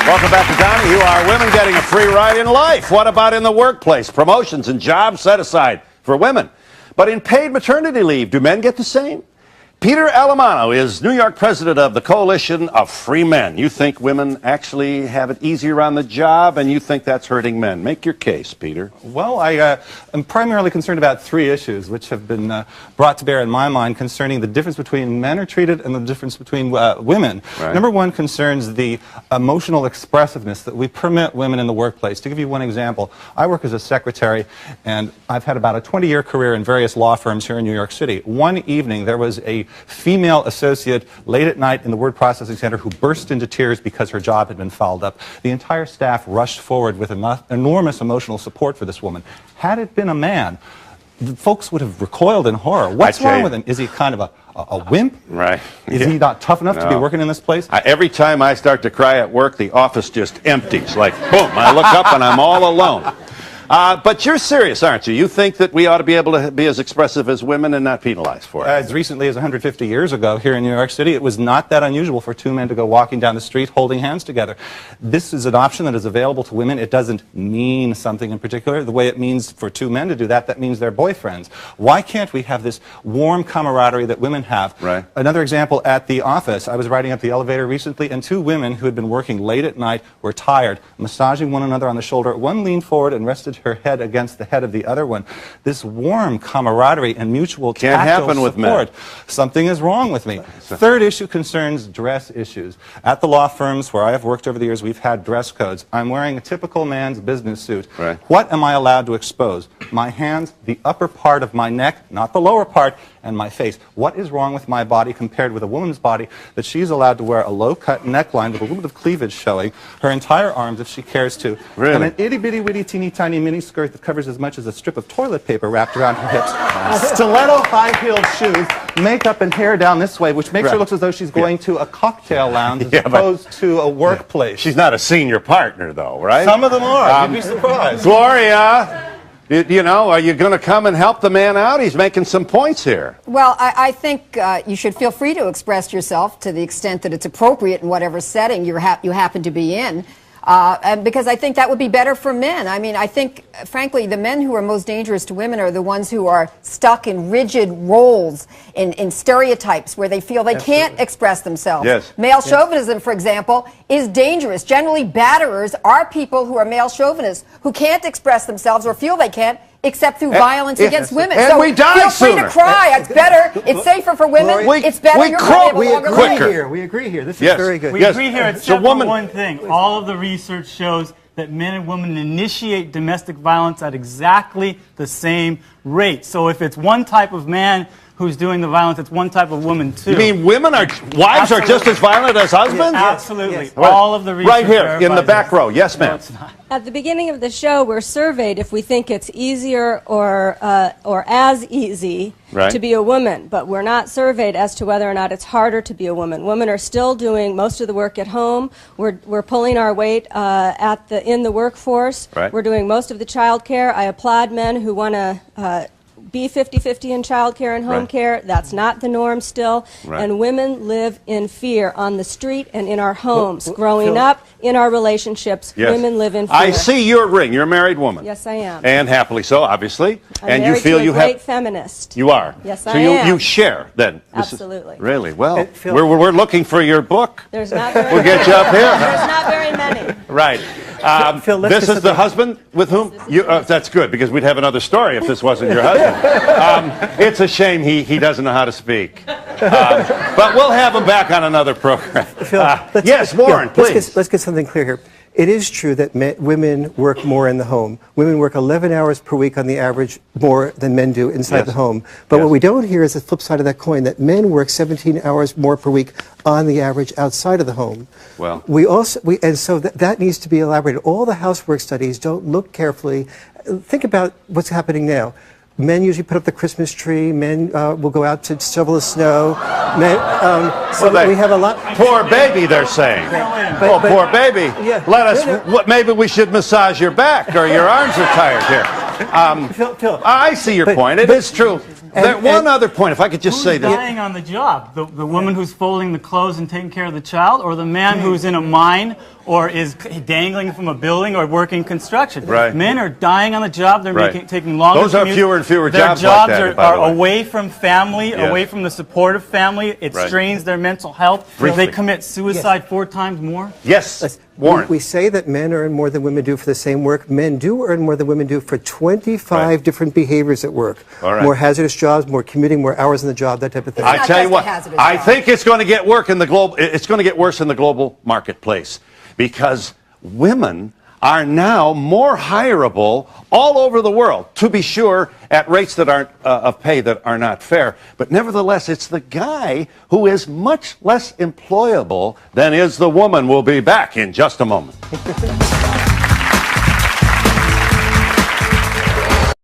Welcome back to Donahue. Are women getting a free ride in life? What about in the workplace? Promotions and jobs set aside for women. But in paid maternity leave, do men get the same? Peter Alamano is New York president of the Coalition of Free Men. You think women actually have it easier on the job, and you think that's hurting men. Make your case, Peter. Well, I am primarily concerned about three issues, which have been brought to bear in my mind concerning the difference between men are treated and the difference between women. Right. Number one concerns the emotional expressiveness that we permit women in the workplace. To give you one example, I work as a secretary, and I've had about a 20-year career in various law firms here in New York City. One evening, there was a female associate late at night in the word processing center who burst into tears because her job had been fouled up. The entire staff rushed forward with enormous emotional support for this woman. Had it been a man, the folks would have recoiled in horror. What's wrong with him? Is he kind of a wimp? Right. Is he not tough enough to be working in this place? Every time I start to cry at work, the office just empties. Like, boom, I look up and I'm all alone. But you're serious, aren't you? You think that we ought to be able to be as expressive as women and not penalized for it? As recently as 150 years ago here in New York City, it was not that unusual for two men to go walking down the street holding hands together. This is an option that is available to women. It doesn't mean something in particular. The way it means for two men to do that, that means they're boyfriends. Why can't we have this warm camaraderie that women have? Right. Another example, at the office, I was riding up the elevator recently, and two women who had been working late at night were tired, massaging one another on the shoulder. One leaned forward and rested her head against the head of the other one. This warm camaraderie and mutual tactile support. Men. Something is wrong with me. Third issue concerns dress issues. At the law firms where I have worked over the years, we've had dress codes. I'm wearing a typical man's business suit. Right. What am I allowed to expose? My hands, the upper part of my neck, not the lower part, and my face. What is wrong with my body compared with a woman's body that she's allowed to wear a low-cut neckline with a little bit of cleavage showing, her entire arms if she cares to, really? And an itty-bitty-witty teeny-tiny mini-skirt that covers as much as a strip of toilet paper wrapped around her hips. Stiletto high-heeled shoes, makeup and hair down this way, which makes her look as though she's going to a cocktail lounge as opposed to a workplace. She's not a senior partner, though, right? Some of them are. You'd be surprised. Gloria! You know, are you going to come and help the man out? He's making some points here. Well, I think you should feel free to express yourself to the extent that it's appropriate in whatever setting you happen to be in. And because I think that would be better for men. I mean, I think, frankly, the men who are most dangerous to women are the ones who are stuck in rigid roles, in stereotypes, where they feel they can't express themselves. Yes. Male chauvinism, for example, is dangerous. Generally, batterers are people who are male chauvinists who can't express themselves or feel they can't, except through violence against women. And so we die feel free sooner. to cry. It's better. It's safer for women. It's better. You're going to have a longer life. We agree here. This is very good. We agree here, except for one thing. All of the research shows that men and women initiate domestic violence at exactly the same rate. So if it's one type of man who's doing the violence, it's one type of woman, too. You mean wives are just as violent as husbands? Absolutely. Yes. All of the research right here, in the back row. Yes, ma'am. No, it's not. At the beginning of the show, we're surveyed if we think it's easier or as easy to be a woman, but we're not surveyed as to whether or not it's harder to be a woman. Women are still doing most of the work at home. We're pulling our weight in the workforce. Right. We're doing most of the child care. I applaud men who want to be 50-50 in child care and home care. That's not the norm still. And women live in fear on the street and in our homes. Growing up, in our relationships, women live in fear. I see your ring. You're a married woman. Yes, I am. And happily so, obviously. I'm you feel you have great feminist. You are. Yes, so I am. You share then. Absolutely. Really? Well, we're looking for your book. There's not very we'll get you up here. There's not very many. Right. Phil, this is the husband with whom you. That's good, because we'd have another story if this wasn't your husband. It's a shame he doesn't know how to speak. But we'll have him back on another program. Phil, yes, Warren, please. Let's get something clear here. It is true that women work more in the home. Women work 11 hours per week on the average more than men do inside the home. But what we don't hear is the flip side of that coin, that men work 17 hours more per week on the average outside of the home. Well, and so that needs to be elaborated. All the housework studies don't look carefully. Think about what's happening now. Men usually put up the Christmas tree. Men will go out to shovel the snow. We have a lot. Poor baby, they're saying. Poor baby. Yeah, maybe we should massage your back, or your arms are tired here. Phil, I see your point. It is true. One other point, if I could just say Who's that. dying on the job? The woman who's folding the clothes and taking care of the child, or the man who's in a mine or is dangling from a building or working construction? Right. Men are dying on the job. They're Right. taking longer Those are commutes. fewer and fewer Their jobs like that, are, by the way. away from family, Yes. away from the support of family. It Right. strains their mental health. Briefly. They commit suicide 4 times more. Yes, Warren. We say that men earn more than women do for the same work. Men do earn more than women do for 25 Right. different behaviors at work. All right. More hazardous jobs, more commuting, more hours on the job, that type of thing. It's I not tell you just a what, hazardous I job. think it's going to get worse in the global. It's going to get worse in the global marketplace because women are now more hireable all over the world. To be sure, at rates that aren't of pay that are not fair, but nevertheless, it's the guy who is much less employable than is the woman. We'll be back in just a moment.